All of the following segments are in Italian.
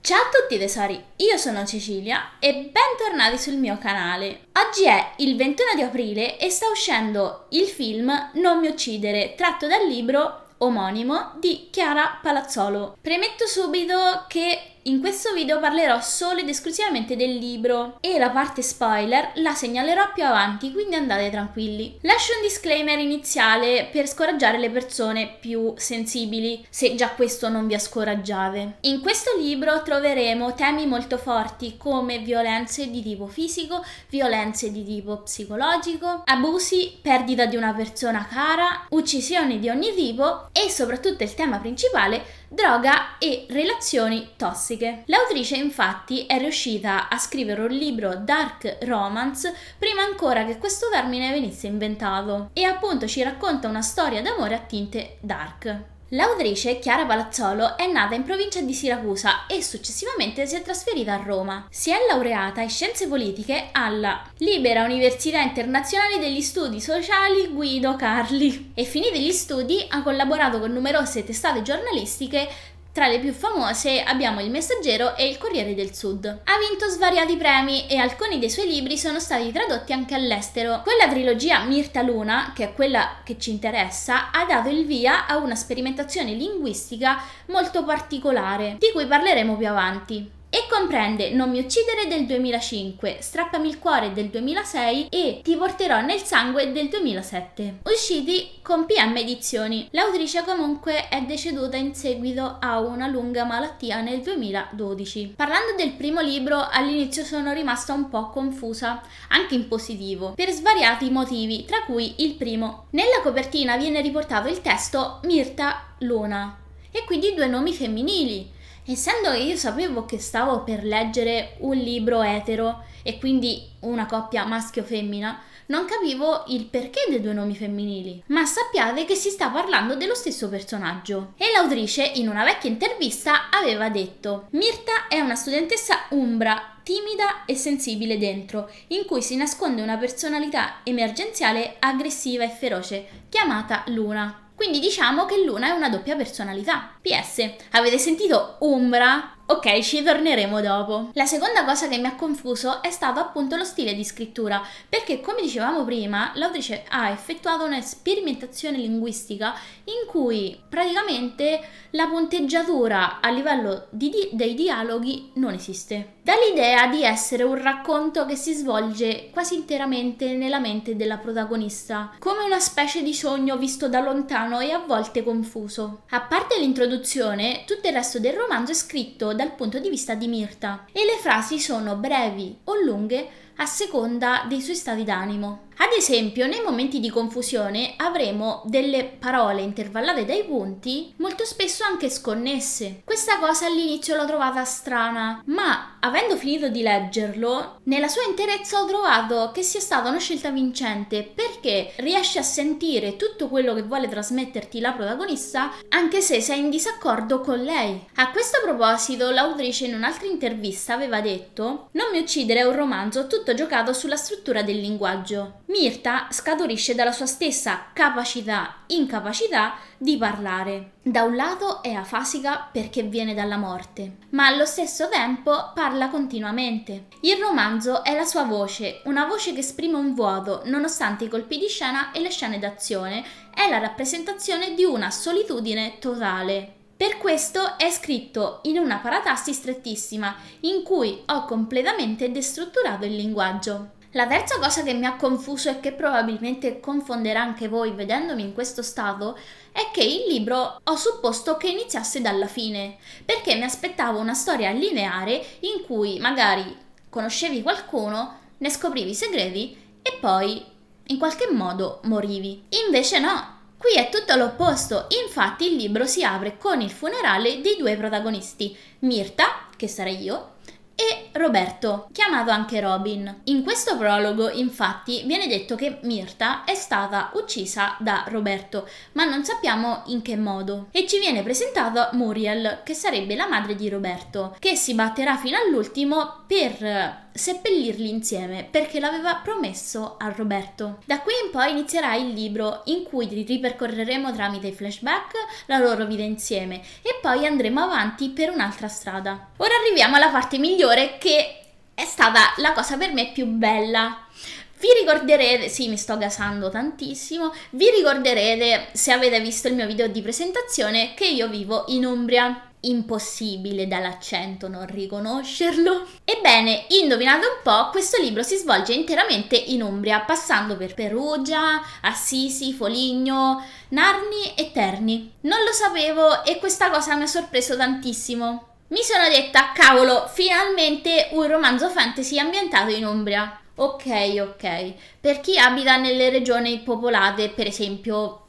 Ciao a tutti tesori, io sono Cecilia e bentornati sul mio canale. Oggi è il 21 di aprile e sta uscendo il film Non mi uccidere, tratto dal libro omonimo di Chiara Palazzolo. Premetto subito che in questo video parlerò solo ed esclusivamente del libro e la parte spoiler la segnalerò più avanti, quindi andate tranquilli. Lascio un disclaimer iniziale per scoraggiare le persone più sensibili, se già questo non vi ha scoraggiate. In questo libro troveremo temi molto forti come violenze di tipo fisico, violenze di tipo psicologico, abusi, perdita di una persona cara, uccisioni di ogni tipo e soprattutto il tema principale, droga e relazioni tossiche. L'autrice infatti è riuscita a scrivere un libro dark romance prima ancora che questo termine venisse inventato e appunto ci racconta una storia d'amore a tinte dark. L'autrice Chiara Palazzolo è nata in provincia di Siracusa e successivamente si è trasferita a Roma. Si è laureata in scienze politiche alla Libera Università Internazionale degli Studi Sociali Guido Carli e finiti gli studi ha collaborato con numerose testate giornalistiche. Tra le più famose abbiamo Il Messaggero e Il Corriere del Sud. Ha vinto svariati premi e alcuni dei suoi libri sono stati tradotti anche all'estero. Quella trilogia Mirta Luna, che è quella che ci interessa, ha dato il via a una sperimentazione linguistica molto particolare, di cui parleremo più avanti. E comprende Non mi uccidere del 2005, Strappami il cuore del 2006 e Ti porterò nel sangue del 2007, usciti con PM Edizioni. L'autrice comunque è deceduta in seguito a una lunga malattia nel 2012. Parlando del primo libro, all'inizio sono rimasta un po' confusa, anche in positivo, per svariati motivi, tra cui il primo. Nella copertina viene riportato il testo Mirta Luna e quindi due nomi femminili. Essendo che io sapevo che stavo per leggere un libro etero e quindi una coppia maschio-femmina, non capivo il perché dei due nomi femminili, ma sappiate che si sta parlando dello stesso personaggio. E l'autrice in una vecchia intervista aveva detto: Mirta è una studentessa umbra, timida e sensibile dentro, in cui si nasconde una personalità emergenziale, aggressiva e feroce, chiamata Luna. Quindi diciamo che Luna è una doppia personalità. PS, avete sentito Umbra? Ok, ci torneremo dopo. La seconda cosa che mi ha confuso è stato appunto lo stile di scrittura, perché come dicevamo prima, l'autrice ha effettuato una sperimentazione linguistica in cui praticamente la punteggiatura a livello dei dialoghi non esiste. Dà l'idea di essere un racconto che si svolge quasi interamente nella mente della protagonista, come una specie di sogno visto da lontano e a volte confuso. A parte l'introduzione, tutto il resto del romanzo è scritto dal punto di vista di Mirta e le frasi sono brevi o lunghe a seconda dei suoi stati d'animo. Ad esempio, nei momenti di confusione avremo delle parole intervallate dai punti, molto spesso anche sconnesse. Questa cosa all'inizio l'ho trovata strana, ma avendo finito di leggerlo, nella sua interezza ho trovato che sia stata una scelta vincente, perché riesci a sentire tutto quello che vuole trasmetterti la protagonista, anche se sei in disaccordo con lei. A questo proposito, l'autrice in un'altra intervista aveva detto: Non mi uccidere è un romanzo tutto giocato sulla struttura del linguaggio. Mirta scaturisce dalla sua stessa incapacità di parlare. Da un lato è afasica perché viene dalla morte, ma allo stesso tempo parla continuamente. Il romanzo è la sua voce, una voce che esprime un vuoto, nonostante i colpi di scena e le scene d'azione, è la rappresentazione di una solitudine totale. Per questo è scritto in una paratassi strettissima, in cui ho completamente destrutturato il linguaggio. La terza cosa che mi ha confuso e che probabilmente confonderà anche voi vedendomi in questo stato è che il libro ho supposto che iniziasse dalla fine, perché mi aspettavo una storia lineare in cui magari conoscevi qualcuno, ne scoprivi i segreti e poi in qualche modo morivi. Invece no. Qui è tutto l'opposto, infatti il libro si apre con il funerale dei due protagonisti, Mirta, che sarei io, e Roberto, chiamato anche Robin. In questo prologo, infatti, viene detto che Mirta è stata uccisa da Roberto, ma non sappiamo in che modo. E ci viene presentato Muriel, che sarebbe la madre di Roberto, che si batterà fino all'ultimo per seppellirli insieme perché l'aveva promesso a Roberto. Da qui in poi inizierà il libro in cui ripercorreremo tramite i flashback la loro vita insieme e poi andremo avanti per un'altra strada. Ora arriviamo alla parte migliore, che è stata la cosa per me più bella. Vi ricorderete, sì, mi sto gasando tantissimo, vi ricorderete, se avete visto il mio video di presentazione, che io vivo in Umbria. Impossibile dall'accento non riconoscerlo. Ebbene, indovinate un po', questo libro si svolge interamente in Umbria, passando per Perugia, Assisi, Foligno, Narni e Terni. Non lo sapevo e questa cosa mi ha sorpreso tantissimo. Mi sono detta, cavolo, finalmente un romanzo fantasy ambientato in Umbria. Ok, per chi abita nelle regioni popolate, per esempio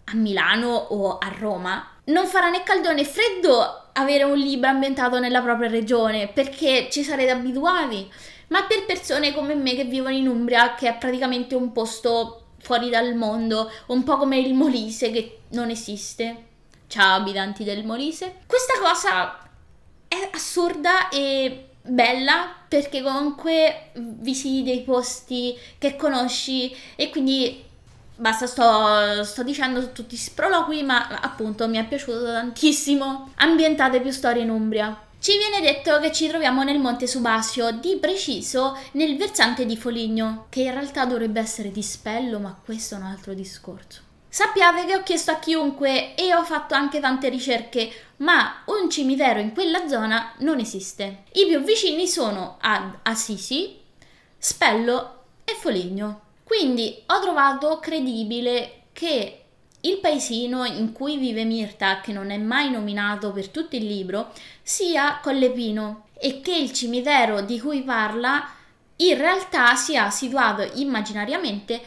a Milano o a Roma, non farà né caldo né freddo avere un libro ambientato nella propria regione, perché ci sarete abituati. Ma per persone come me che vivono in Umbria, che è praticamente un posto fuori dal mondo, un po' come il Molise che non esiste. Ciao abitanti del Molise. Questa cosa è assurda e bella, perché comunque visiti dei posti che conosci e quindi basta, sto dicendo tutti sproloqui, ma appunto mi è piaciuto tantissimo. Ambientate più storie in Umbria. Ci viene detto che ci troviamo nel Monte Subasio, di preciso nel versante di Foligno, che in realtà dovrebbe essere di Spello, ma questo è un altro discorso. Sappiate che ho chiesto a chiunque e ho fatto anche tante ricerche, ma un cimitero in quella zona non esiste. I più vicini sono ad Assisi, Spello e Foligno. Quindi ho trovato credibile che il paesino in cui vive Mirta, che non è mai nominato per tutto il libro, sia Collepino e che il cimitero di cui parla in realtà sia situato immaginariamente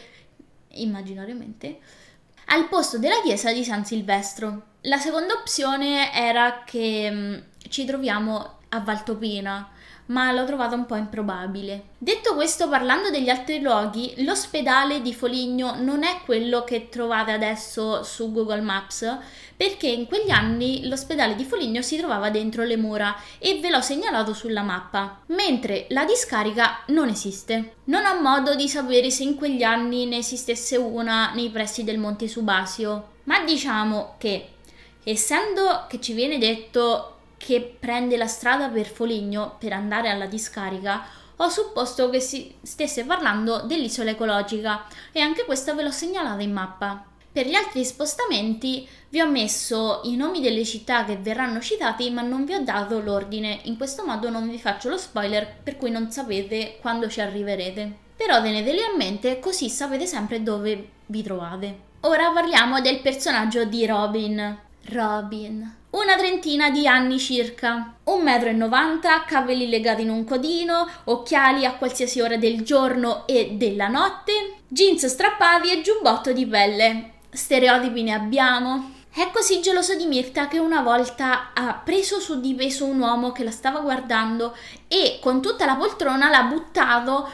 al posto della chiesa di San Silvestro. La seconda opzione era che ci troviamo a Valtopina, ma l'ho trovata un po' improbabile. Detto questo, parlando degli altri luoghi, l'ospedale di Foligno non è quello che trovate adesso su Google Maps, perché in quegli anni l'ospedale di Foligno si trovava dentro le mura e ve l'ho segnalato sulla mappa, mentre la discarica non esiste. Non ho modo di sapere se in quegli anni ne esistesse una nei pressi del Monte Subasio, ma diciamo che, essendo che ci viene detto che prende la strada per Foligno per andare alla discarica, ho supposto che si stesse parlando dell'isola ecologica e anche questa ve l'ho segnalata in mappa. Per gli altri spostamenti vi ho messo i nomi delle città che verranno citati, ma non vi ho dato l'ordine. In questo modo non vi faccio lo spoiler, per cui non sapete quando ci arriverete. Però teneteli a mente, così sapete sempre dove vi trovate. Ora parliamo del personaggio di Robin. Una trentina di anni circa, 1,90 m, capelli legati in un codino, occhiali a qualsiasi ora del giorno e della notte, jeans strappati e giubbotto di pelle. Stereotipi ne abbiamo. È così geloso di Mirta che una volta ha preso su di peso un uomo che la stava guardando e con tutta la poltrona l'ha buttato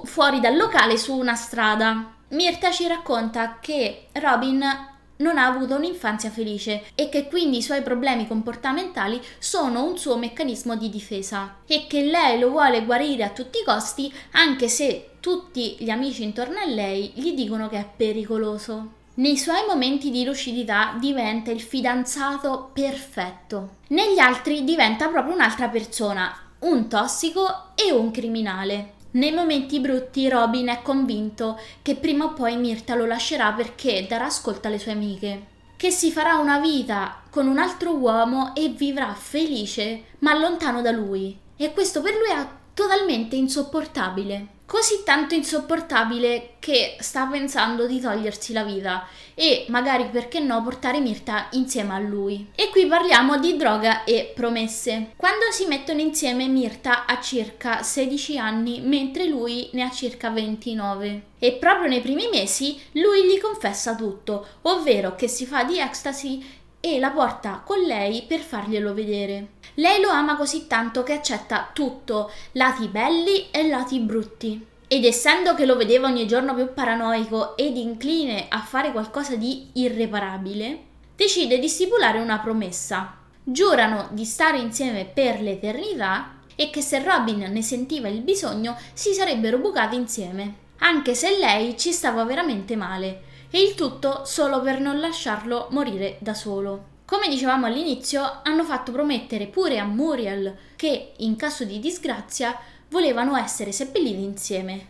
fuori dal locale su una strada. Mirta ci racconta che Robin non ha avuto un'infanzia felice e che quindi i suoi problemi comportamentali sono un suo meccanismo di difesa e che lei lo vuole guarire a tutti i costi, anche se tutti gli amici intorno a lei gli dicono che è pericoloso. Nei suoi momenti di lucidità diventa il fidanzato perfetto, negli altri diventa proprio un'altra persona, un tossico e un criminale. Nei momenti brutti Robin è convinto che prima o poi Mirta lo lascerà perché darà ascolto alle sue amiche, che si farà una vita con un altro uomo e vivrà felice ma lontano da lui. E questo per lui è totalmente insopportabile. Così tanto insopportabile che sta pensando di togliersi la vita e magari, perché no, portare Mirta insieme a lui. E qui parliamo di droga e promesse. Quando si mettono insieme, Mirta ha circa 16 anni mentre lui ne ha circa 29. E proprio nei primi mesi lui gli confessa tutto, ovvero che si fa di ecstasy e la porta con lei per farglielo vedere. Lei lo ama così tanto che accetta tutto, lati belli e lati brutti. Ed essendo che lo vedeva ogni giorno più paranoico ed incline a fare qualcosa di irreparabile, decide di stipulare una promessa. Giurano di stare insieme per l'eternità e che se Robin ne sentiva il bisogno si sarebbero bucati insieme, anche se lei ci stava veramente male, e il tutto solo per non lasciarlo morire da solo. Come dicevamo all'inizio, hanno fatto promettere pure a Muriel che, in caso di disgrazia, volevano essere seppelliti insieme.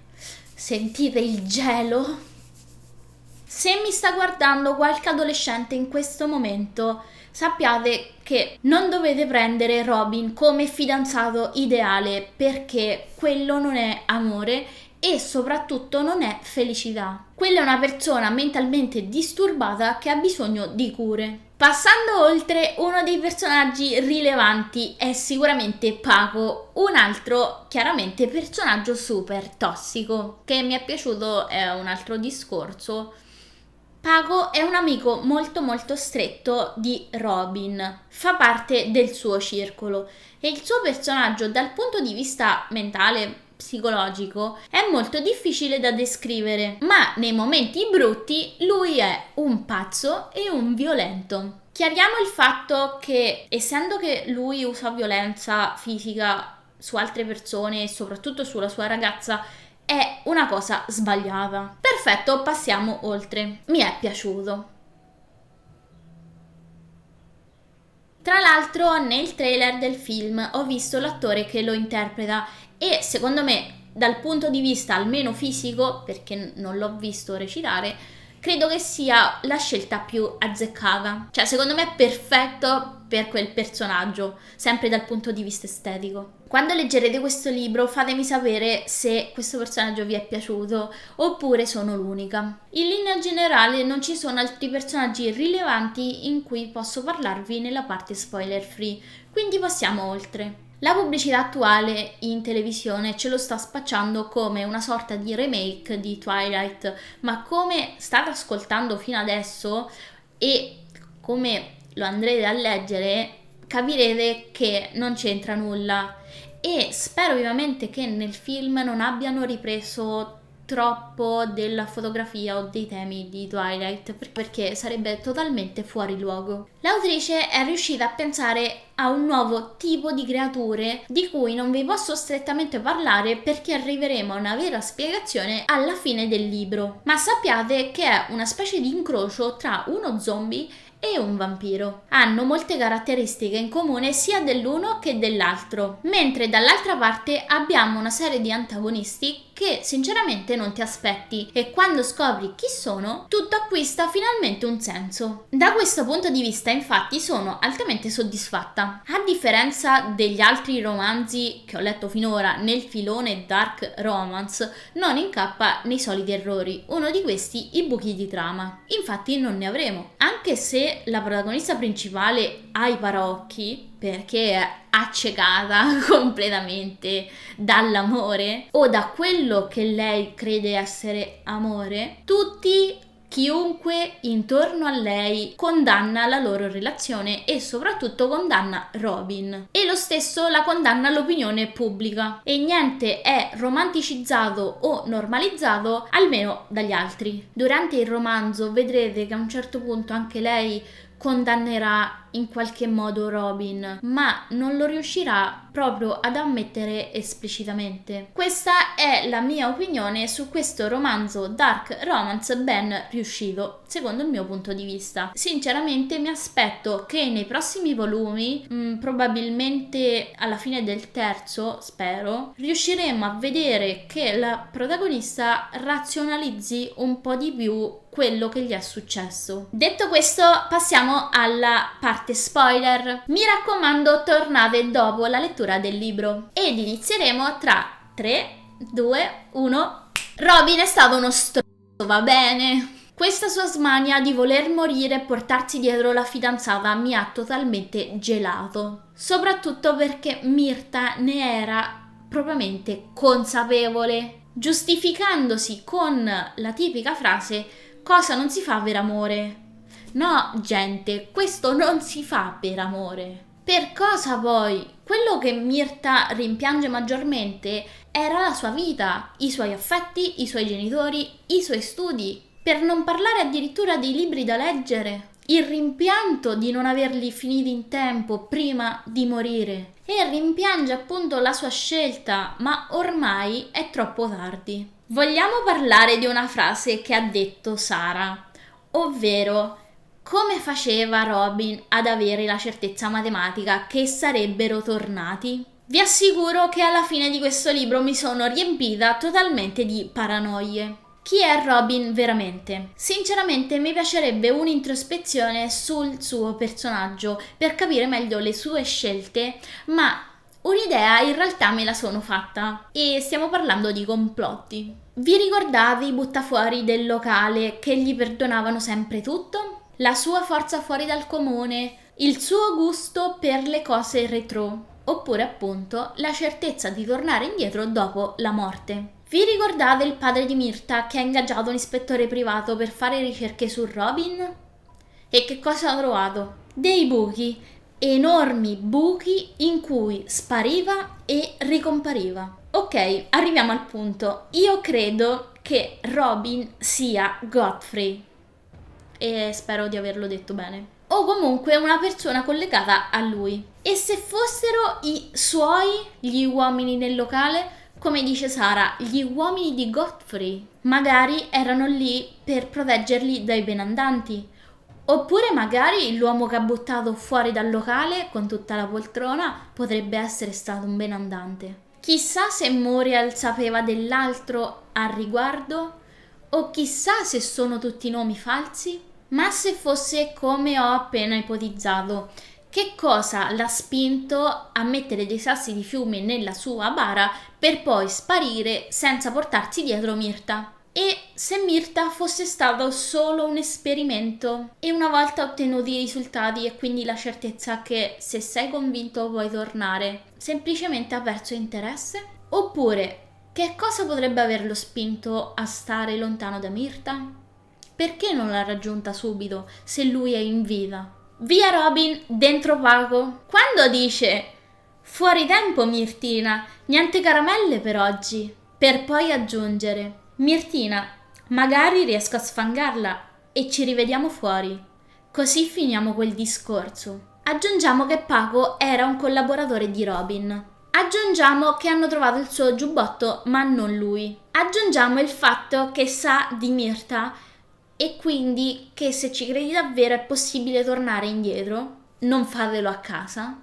Sentite il gelo? Se mi sta guardando qualche adolescente in questo momento, sappiate che non dovete prendere Robin come fidanzato ideale, perché quello non è amore e soprattutto non è felicità. Quella è una persona mentalmente disturbata che ha bisogno di cure. Passando oltre, uno dei personaggi rilevanti è sicuramente Paco, un altro chiaramente personaggio super tossico. Che mi è piaciuto è un altro discorso. Paco è un amico molto molto stretto di Robin, fa parte del suo circolo e il suo personaggio dal punto di vista mentale, psicologico, è molto difficile da descrivere, ma nei momenti brutti lui è un pazzo e un violento. Chiariamo il fatto che, essendo che lui usa violenza fisica su altre persone e soprattutto sulla sua ragazza, è una cosa sbagliata. Perfetto, passiamo oltre. Mi è piaciuto. Tra l'altro, nel trailer del film ho visto l'attore che lo interpreta e secondo me, dal punto di vista almeno fisico, perché non l'ho visto recitare, credo che sia la scelta più azzeccata. Cioè, secondo me è perfetto per quel personaggio, sempre dal punto di vista estetico. Quando leggerete questo libro fatemi sapere se questo personaggio vi è piaciuto oppure sono l'unica. In linea generale non ci sono altri personaggi rilevanti in cui posso parlarvi nella parte spoiler free, quindi passiamo oltre. La pubblicità attuale in televisione ce lo sta spacciando come una sorta di remake di Twilight, ma come state ascoltando fino adesso e come lo andrete a leggere, capirete che non c'entra nulla e spero vivamente che nel film non abbiano ripreso troppo della fotografia o dei temi di Twilight, perché sarebbe totalmente fuori luogo. L'autrice è riuscita a pensare a un nuovo tipo di creature di cui non vi posso strettamente parlare perché arriveremo a una vera spiegazione alla fine del libro, ma sappiate che è una specie di incrocio tra uno zombie e un vampiro. Hanno molte caratteristiche in comune sia dell'uno che dell'altro, mentre dall'altra parte abbiamo una serie di antagonisti che sinceramente non ti aspetti e quando scopri chi sono, tutto acquista finalmente un senso. Da questo punto di vista, infatti, sono altamente soddisfatta. A differenza degli altri romanzi che ho letto finora nel filone dark romance, non incappa nei soliti errori, uno di questi i buchi di trama. Infatti non ne avremo, anche se la protagonista principale ha i paraocchi perché è accecata completamente dall'amore o da quello che lei crede essere amore, chiunque intorno a lei condanna la loro relazione e soprattutto condanna Robin. E lo stesso la condanna l'opinione pubblica. E niente è romanticizzato o normalizzato, almeno dagli altri. Durante il romanzo vedrete che a un certo punto anche lei condannerà in qualche modo Robin, ma non lo riuscirà proprio ad ammettere esplicitamente. Questa è la mia opinione su questo romanzo dark romance ben riuscito, secondo il mio punto di vista. Sinceramente mi aspetto che nei prossimi volumi, probabilmente alla fine del terzo, spero, riusciremo a vedere che la protagonista razionalizzi un po' di più quello che gli è successo. Detto questo, passiamo alla parte spoiler. Mi raccomando, tornate dopo la lettura del libro ed inizieremo tra 3, 2, 1. Robin è stato uno stronzo, va bene? Questa sua smania di voler morire e portarsi dietro la fidanzata mi ha totalmente gelato, soprattutto perché Mirta ne era propriamente consapevole, giustificandosi con la tipica frase: cosa non si fa per amore? No, gente, questo non si fa per amore. Per cosa poi? Quello che Mirta rimpiange maggiormente era la sua vita, i suoi affetti, i suoi genitori, i suoi studi, per non parlare addirittura dei libri da leggere. il rimpianto di non averli finiti in tempo prima di morire e rimpiange appunto la sua scelta, ma ormai è troppo tardi. Vogliamo parlare di una frase che ha detto Sara, ovvero: come faceva Robin ad avere la certezza matematica che sarebbero tornati? Vi assicuro che alla fine di questo libro mi sono riempita totalmente di paranoie. Chi è Robin veramente? Sinceramente mi piacerebbe un'introspezione sul suo personaggio per capire meglio le sue scelte, ma un'idea in realtà me la sono fatta e stiamo parlando di complotti. Vi ricordate i buttafuori del locale che gli perdonavano sempre tutto? La sua forza fuori dal comune, il suo gusto per le cose retro, oppure appunto la certezza di tornare indietro dopo la morte. Vi ricordate il padre di Myrta che ha ingaggiato un ispettore privato per fare ricerche su Robin? E che cosa ha trovato? Dei buchi, enormi buchi in cui spariva e ricompariva. Ok, arriviamo al punto. Io credo che Robin sia Godfrey, e spero di averlo detto bene, o comunque una persona collegata a lui. E se fossero i suoi, gli uomini nel locale, come dice Sara, gli uomini di Godfrey, magari erano lì per proteggerli dai benandanti. Oppure magari l'uomo che ha buttato fuori dal locale con tutta la poltrona potrebbe essere stato un benandante. Chissà se Muriel sapeva dell'altro al riguardo, o chissà se sono tutti nomi falsi. Ma se fosse come ho appena ipotizzato, che cosa l'ha spinto a mettere dei sassi di fiume nella sua bara per poi sparire senza portarsi dietro Myrta? E se Myrta fosse stato solo un esperimento e una volta ottenuti i risultati e quindi la certezza che se sei convinto puoi tornare, semplicemente ha perso interesse? Oppure che cosa potrebbe averlo spinto a stare lontano da Myrta? Perché non l'ha raggiunta subito se lui è in vita? Via Robin, dentro Paco. Quando dice fuori tempo Mirtina, niente caramelle per oggi, per poi aggiungere: Mirtina, magari riesco a sfangarla e ci rivediamo fuori. Così finiamo quel discorso. Aggiungiamo che Paco era un collaboratore di Robin. Aggiungiamo che hanno trovato il suo giubbotto ma non lui. Aggiungiamo il fatto che sa di Myrta e quindi che se ci credi davvero è possibile tornare indietro. Non fatelo a casa.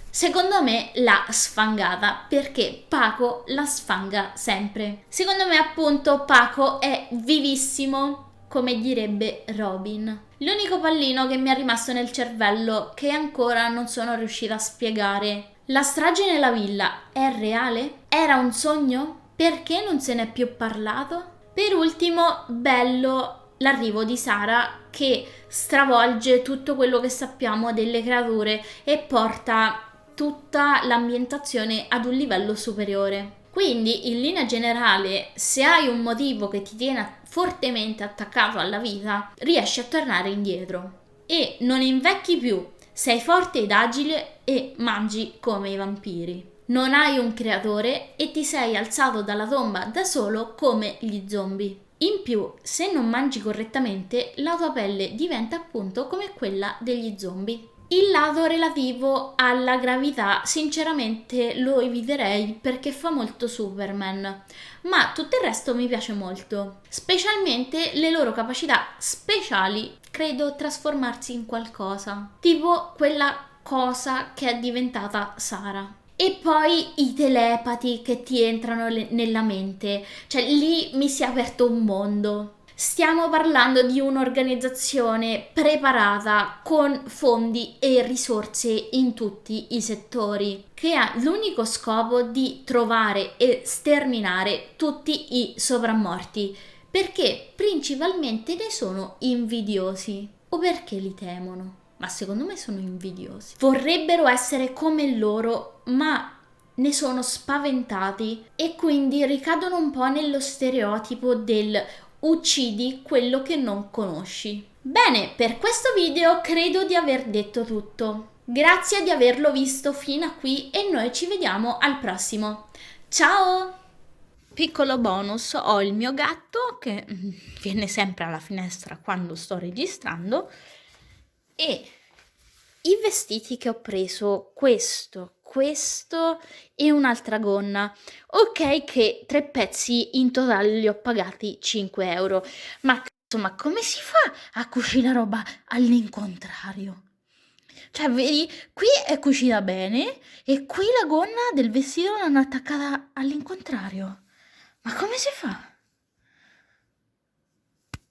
Secondo me l'ha sfangata perché Paco la sfanga sempre. Secondo me appunto Paco è vivissimo, come direbbe Robin. L'unico pallino che mi è rimasto nel cervello che ancora non sono riuscita a spiegare: la strage nella villa è reale? Era un sogno? Perché non se n'è più parlato? Per ultimo, bello l'arrivo di Sara che stravolge tutto quello che sappiamo delle creature e porta tutta l'ambientazione ad un livello superiore. Quindi, in linea generale, se hai un motivo che ti tiene fortemente attaccato alla vita, riesci a tornare indietro e non invecchi più, sei forte ed agile e mangi come i vampiri. Non hai un creatore e ti sei alzato dalla tomba da solo come gli zombie. In più, se non mangi correttamente, la tua pelle diventa appunto come quella degli zombie. Il lato relativo alla gravità sinceramente lo eviterei perché fa molto Superman, ma tutto il resto mi piace molto, specialmente le loro capacità speciali, credo trasformarsi in qualcosa, tipo quella cosa che è diventata Sara. E poi i telepati che ti entrano nella mente, cioè lì mi si è aperto un mondo. Stiamo parlando di un'organizzazione preparata con fondi e risorse in tutti i settori, che ha l'unico scopo di trovare e sterminare tutti i soprammorti, perché principalmente ne sono invidiosi. O perché li temono? Ma secondo me sono invidiosi. Vorrebbero essere come loro, ma ne sono spaventati e quindi ricadono un po' nello stereotipo del uccidi quello che non conosci. Bene, per questo video credo di aver detto tutto. Grazie di averlo visto fino a qui e noi ci vediamo al prossimo. Ciao! Piccolo bonus, ho il mio gatto che viene sempre alla finestra quando sto registrando E i vestiti che ho preso, questo e un'altra gonna. Ok che 3 pezzi in totale li ho pagati 5 euro, ma cazzo, ma come si fa a cucire la roba all'incontrario? Cioè, vedi, qui è cucita bene e qui la gonna del vestito l'hanno attaccata all'incontrario. Ma come si fa?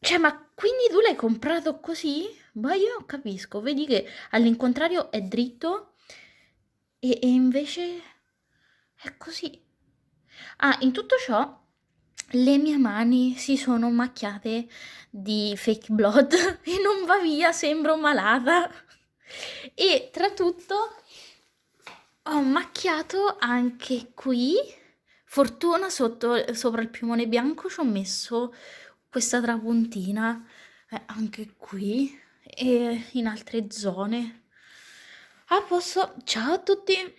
Cioè, ma quindi tu l'hai comprato così? Ma io non capisco. Vedi che all'incontrario è dritto e invece è così. Ah, in tutto ciò le mie mani si sono macchiate di fake blood e non va via, sembro malata. E tra tutto ho macchiato anche qui. Fortuna sopra il piumone bianco ci ho messo questa trapuntina, anche qui e in altre zone. A posto, ciao a tutti!